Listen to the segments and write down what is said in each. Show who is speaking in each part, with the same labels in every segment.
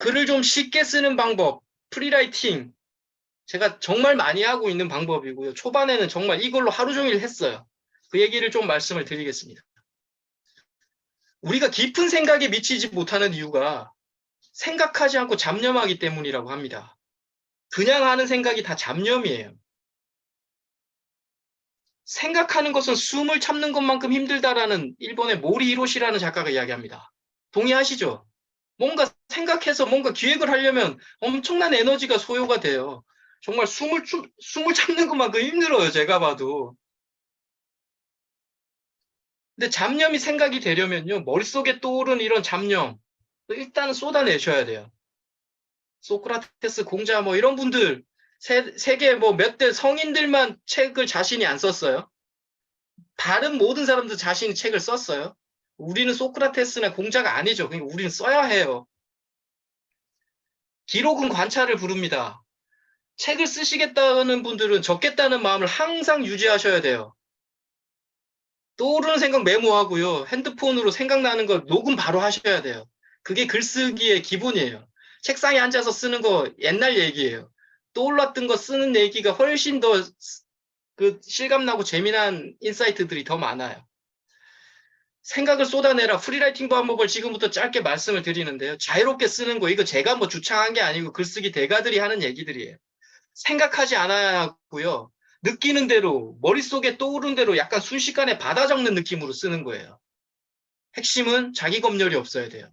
Speaker 1: 글을 좀 쉽게 쓰는 방법, 프리라이팅. 제가 정말 많이 하고 있는 방법이고요. 초반에는 정말 이걸로 하루 종일 했어요. 그 얘기를 좀 말씀을 드리겠습니다. 우리가 깊은 생각에 미치지 못하는 이유가 생각하지 않고 잡념하기 때문이라고 합니다. 그냥 하는 생각이 다 잡념이에요. 생각하는 것은 숨을 참는 것만큼 힘들다라는 일본의 모리 히로시라는 작가가 이야기합니다. 동의하시죠? 뭔가 생각해서 뭔가 기획을 하려면 엄청난 에너지가 소요가 돼요. 정말 숨을 참는 것만큼 힘들어요, 제가 봐도. 근데 잡념이 생각이 되려면요, 머릿속에 떠오르는 이런 잡념, 일단은 쏟아내셔야 돼요. 소크라테스, 공자, 뭐 이런 분들, 세계 뭐 몇 대 성인들만 책을 자신이 안 썼어요. 다른 모든 사람들 자신이 책을 썼어요. 우리는 소크라테스나 공자가 아니죠. 그러니까 우리는 써야 해요. 기록은 관찰을 부릅니다. 책을 쓰시겠다는 분들은 적겠다는 마음을 항상 유지하셔야 돼요. 떠오르는 생각 메모하고요. 핸드폰으로 생각나는 거 녹음 바로 하셔야 돼요. 그게 글쓰기의 기본이에요. 책상에 앉아서 쓰는 거 옛날 얘기예요. 떠올랐던 거 쓰는 얘기가 훨씬 더 실감나고 재미난 인사이트들이 더 많아요. 생각을 쏟아내라. 프리라이팅 방법을 지금부터 짧게 말씀을 드리는데요. 자유롭게 쓰는 거, 이거 제가 뭐 주창한 게 아니고 글쓰기 대가들이 하는 얘기들이에요. 생각하지 않아야 하고요. 느끼는 대로, 머릿속에 떠오른 대로 약간 순식간에 받아 적는 느낌으로 쓰는 거예요. 핵심은 자기 검열이 없어야 돼요.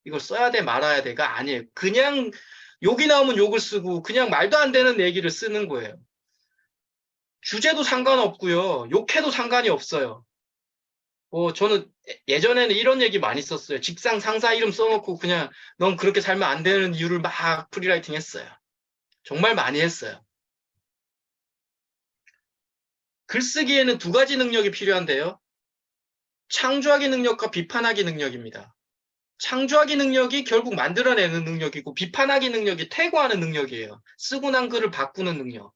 Speaker 1: 이걸 써야 돼, 말아야 돼가 아니에요. 그냥 욕이 나오면 욕을 쓰고 그냥 말도 안 되는 얘기를 쓰는 거예요. 주제도 상관없고요. 욕해도 상관이 없어요. 저는 예전에는 이런 얘기 많이 썼어요. 직장 상사 이름 써놓고 그냥 넌 그렇게 살면 안 되는 이유를 막 프리라이팅 했어요. 정말 많이 했어요. 글쓰기에는 두 가지 능력이 필요한데요. 창조하기 능력과 비판하기 능력입니다. 창조하기 능력이 결국 만들어내는 능력이고 비판하기 능력이 퇴고하는 능력이에요. 쓰고 난 글을 바꾸는 능력.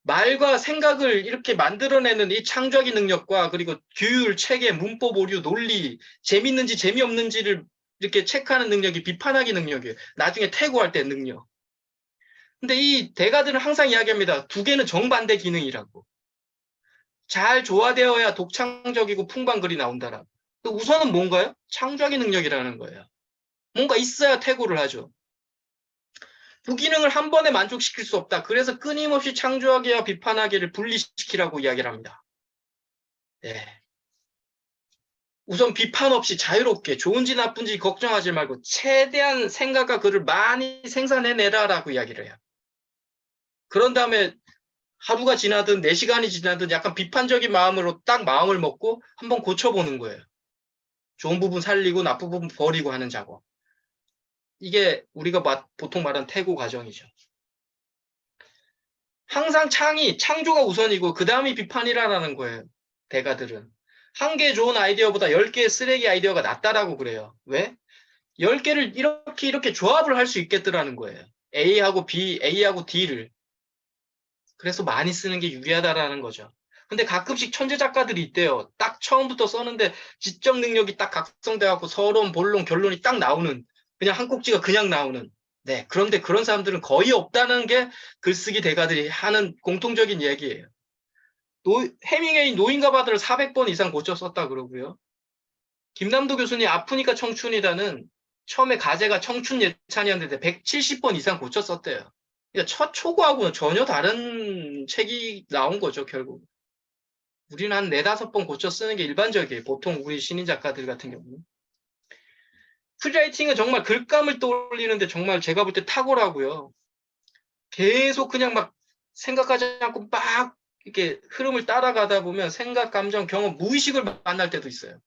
Speaker 1: 말과 생각을 이렇게 만들어내는 이 창조하기 능력과 그리고 규율, 체계, 문법 오류, 논리, 재밌는지 재미없는지를 이렇게 체크하는 능력이 비판하기 능력이에요. 나중에 퇴고할 때 능력. 근데 이 대가들은 항상 이야기합니다. 두 개는 정반대 기능이라고. 잘 조화되어야 독창적이고 풍부한 글이 나온다라고. 우선은 뭔가요? 창조하기 능력이라는 거예요. 뭔가 있어야 퇴고를 하죠. 두 기능을 한 번에 만족시킬 수 없다. 그래서 끊임없이 창조하기와 비판하기를 분리시키라고 이야기를 합니다. 네. 우선 비판 없이 자유롭게 좋은지 나쁜지 걱정하지 말고 최대한 생각과 글을 많이 생산해내라라고 이야기를 해요. 그런 다음에 하루가 지나든 4시간이 지나든 약간 비판적인 마음으로 딱 마음을 먹고 한번 고쳐보는 거예요. 좋은 부분 살리고 나쁜 부분 버리고 하는 작업. 이게 우리가 보통 말하는 퇴고 과정이죠. 항상 창조가 우선이고 그 다음이 비판이라는 거예요. 대가들은. 한 개 좋은 아이디어보다 10개의 쓰레기 아이디어가 낫다라고 그래요. 왜? 10개를 이렇게 조합을 할 수 있겠더라는 거예요. A하고 B, A하고 D를. 그래서 많이 쓰는 게 유리하다라는 거죠. 근데 가끔씩 천재 작가들이 있대요. 딱 처음부터 썼는데 지적 능력이 딱 각성돼갖고 서론, 본론, 결론이 딱 나오는, 그냥 한 꼭지가 그냥 나오는. 네. 그런데 그런 사람들은 거의 없다는 게 글쓰기 대가들이 하는 공통적인 얘기예요. 해밍웨이 노인과 바다를 400번 이상 고쳐 썼다 그러고요. 김남도 교수님 아프니까 청춘이다는 처음에 가제가 청춘 예찬이었는데 170번 이상 고쳐 썼대요. 그러니까 첫 초고하고는 전혀 다른 책이 나온 거죠, 결국. 우리는 한 4~5번 고쳐 쓰는 게 일반적이에요. 보통 우리 신인 작가들 같은 경우는. 프리라이팅은 정말 글감을 떠올리는데 정말 제가 볼 때 탁월하고요. 계속 그냥 막 생각하지 않고 막 이렇게 흐름을 따라가다 보면 생각, 감정, 경험, 무의식을 만날 때도 있어요.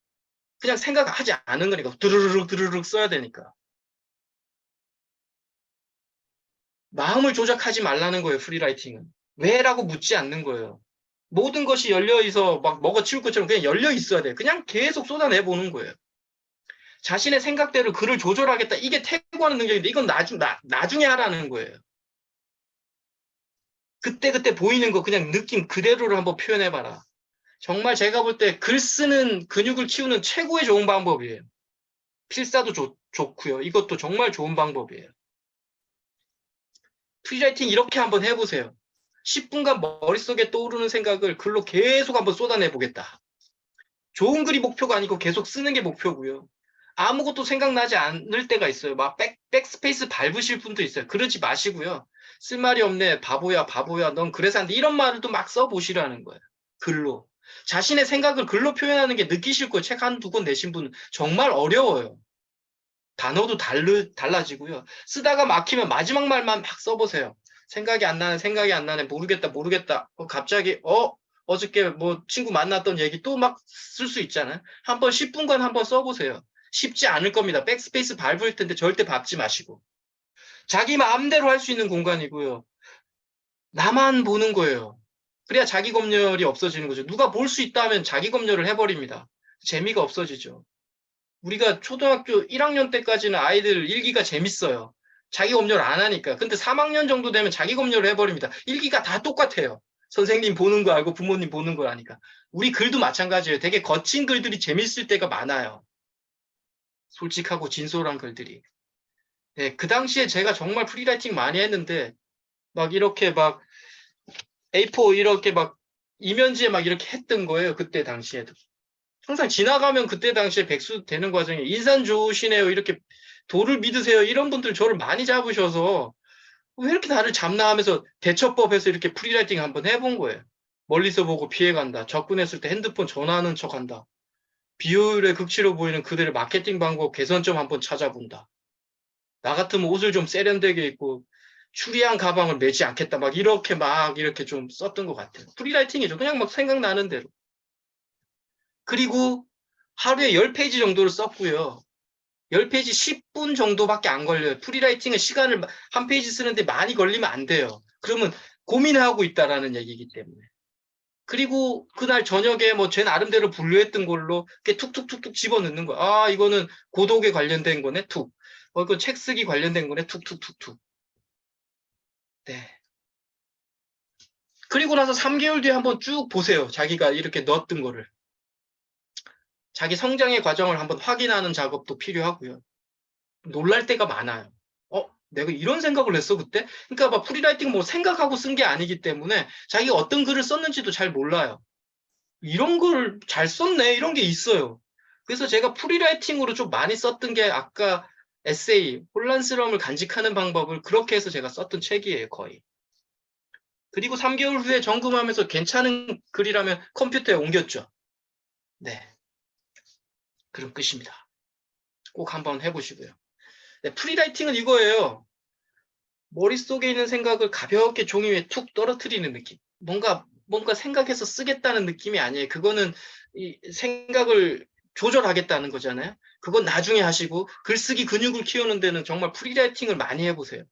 Speaker 1: 그냥 생각하지 않은 거니까 드르륵 써야 되니까. 마음을 조작하지 말라는 거예요, 프리라이팅은. 왜라고 묻지 않는 거예요. 모든 것이 열려있어 막 먹어치울 것처럼 그냥 열려 있어야 돼요. 그냥 계속 쏟아내보는 거예요. 자신의 생각대로 글을 조절하겠다. 이게 태고하는 능력인데 이건 나중에 하라는 거예요. 그때그때 보이는 거 그냥 느낌 그대로를 한번 표현해봐라. 정말 제가 볼 때 글 쓰는 근육을 키우는 최고의 좋은 방법이에요. 필사도 좋고요. 이것도 정말 좋은 방법이에요. 프리라이팅 이렇게 한번 해보세요. 10분간 머릿속에 떠오르는 생각을 글로 계속 한번 쏟아내보겠다. 좋은 글이 목표가 아니고 계속 쓰는 게 목표고요. 아무것도 생각나지 않을 때가 있어요. 막 백스페이스 밟으실 분도 있어요. 그러지 마시고요. 쓸 말이 없네. 바보야, 바보야. 넌 그래서 안 돼. 이런 말을 또 막 써보시라는 거예요. 글로. 자신의 생각을 글로 표현하는 게 느끼실 거예요. 책 한 두 권 내신 분은 정말 어려워요. 단어도 달라지고요. 쓰다가 막히면 마지막 말만 막 써보세요. 생각이 안 나네, 모르겠다, 모르겠다. 갑자기, 어저께 뭐 친구 만났던 얘기 또 막 쓸 수 있잖아요. 한번 10분간 한번 써보세요. 쉽지 않을 겁니다. 백스페이스 밟을 텐데 절대 밟지 마시고. 자기 마음대로 할 수 있는 공간이고요. 나만 보는 거예요. 그래야 자기 검열이 없어지는 거죠. 누가 볼 수 있다면 자기 검열을 해버립니다. 재미가 없어지죠. 우리가 초등학교 1학년 때까지는 아이들 일기가 재밌어요. 자기 검열 안 하니까. 근데 3학년 정도 되면 자기 검열을 해버립니다. 일기가 다 똑같아요. 선생님 보는 거 알고 부모님 보는 거 아니까. 우리 글도 마찬가지예요. 되게 거친 글들이 재밌을 때가 많아요. 솔직하고 진솔한 글들이. 네, 그 당시에 제가 정말 프리라이팅 많이 했는데 막 이렇게 막 A4 이렇게 막 이면지에 막 이렇게 했던 거예요. 그때 당시에도. 항상 지나가면 그때 당시에 백수 되는 과정에 인상 좋으시네요. 이렇게 도를 믿으세요. 이런 분들 저를 많이 잡으셔서 왜 이렇게 나를 잡나 하면서 대처법에서 이렇게 프리라이팅 한번 해본 거예요. 멀리서 보고 피해간다. 접근했을 때 핸드폰 전화하는 척한다. 비효율의 극치로 보이는 그들의 마케팅 방법 개선점 한번 찾아본다. 나 같으면 옷을 좀 세련되게 입고 추리한 가방을 매지 않겠다. 막 이렇게 좀 썼던 것 같아요. 프리라이팅이죠. 그냥 막 생각나는 대로. 그리고 하루에 10페이지 정도를 썼고요. 10페이지 10분 정도밖에 안 걸려요. 프리라이팅은 시간을 한 페이지 쓰는데 많이 걸리면 안 돼요. 그러면 고민하고 있다라는 얘기이기 때문에. 그리고 그날 저녁에 뭐 제 나름대로 분류했던 걸로 이렇게 툭툭툭툭 집어넣는 거야. 아, 이거는 고독에 관련된 거네, 툭. 이거 책 쓰기 관련된 거네, 툭툭툭툭. 네. 그리고 나서 3개월 뒤에 한번 쭉 보세요. 자기가 이렇게 넣었던 거를. 자기 성장의 과정을 한번 확인하는 작업도 필요하고요. 놀랄 때가 많아요. 내가 이런 생각을 했어, 그때? 그러니까 막 프리라이팅 뭐 생각하고 쓴 게 아니기 때문에 자기가 어떤 글을 썼는지도 잘 몰라요. 이런 걸 잘 썼네, 이런 게 있어요. 그래서 제가 프리라이팅으로 좀 많이 썼던 게 아까 에세이, 혼란스러움을 간직하는 방법을 그렇게 해서 제가 썼던 책이에요, 거의. 그리고 3개월 후에 점검하면서 괜찮은 글이라면 컴퓨터에 옮겼죠. 네. 그럼 끝입니다. 꼭 한번 해보시고요. 네, 프리라이팅은 이거예요. 머릿속에 있는 생각을 가볍게 종이 위에 툭 떨어뜨리는 느낌. 뭔가 생각해서 쓰겠다는 느낌이 아니에요. 그거는 이 생각을 조절하겠다는 거잖아요. 그건 나중에 하시고 글쓰기 근육을 키우는 데는 정말 프리라이팅을 많이 해보세요.